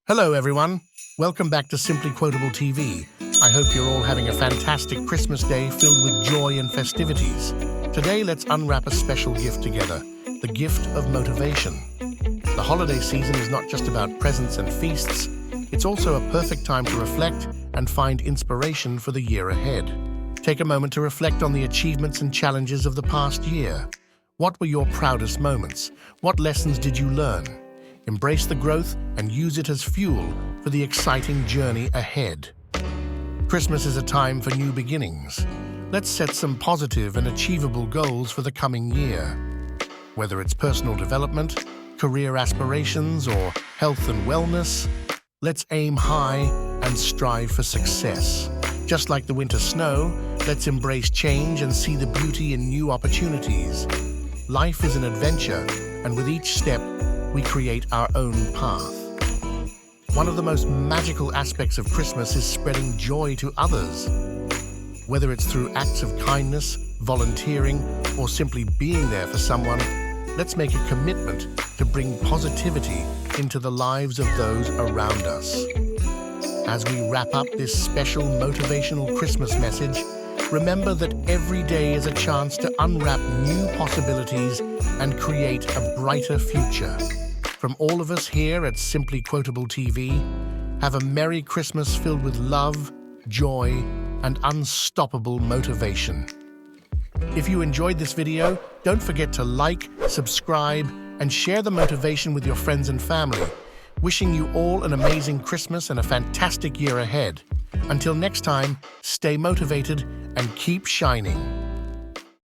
Hello, everyone. Welcome back to Simply Quotable TV. I hope you're all having a fantastic Christmas day filled with joy and festivities. Today, let's unwrap a special gift together, the gift of motivation. The holiday season is not just about presents and feasts. It's also a perfect time to reflect and find inspiration for the year ahead. Take a moment to reflect on the achievements and challenges of the past year. What were your proudest moments? What lessons did you learn? Embrace the growth and use it as fuel for the exciting journey ahead. Christmas is a time for new beginnings. Let's set some positive and achievable goals for the coming year. Whether it's personal development, career aspirations, or health and wellness, let's aim high and strive for success. Just like the winter snow, let's embrace change and see the beauty in new opportunities. Life is an adventure, and with each step, we create our own path. One of the most magical aspects of Christmas is spreading joy to others. Whether it's through acts of kindness, volunteering, or simply being there for someone, let's make a commitment to bring positivity into the lives of those around us. As we wrap up this special motivational Christmas message, remember that every day is a chance to unwrap new possibilities and create a brighter future. From all of us here at Simply Quotable TV, have a Merry Christmas filled with love, joy, and unstoppable motivation. If you enjoyed this video, don't forget to like, subscribe, and share the motivation with your friends and family. Wishing you all an amazing Christmas and a fantastic year ahead. Until next time, stay motivated and keep shining.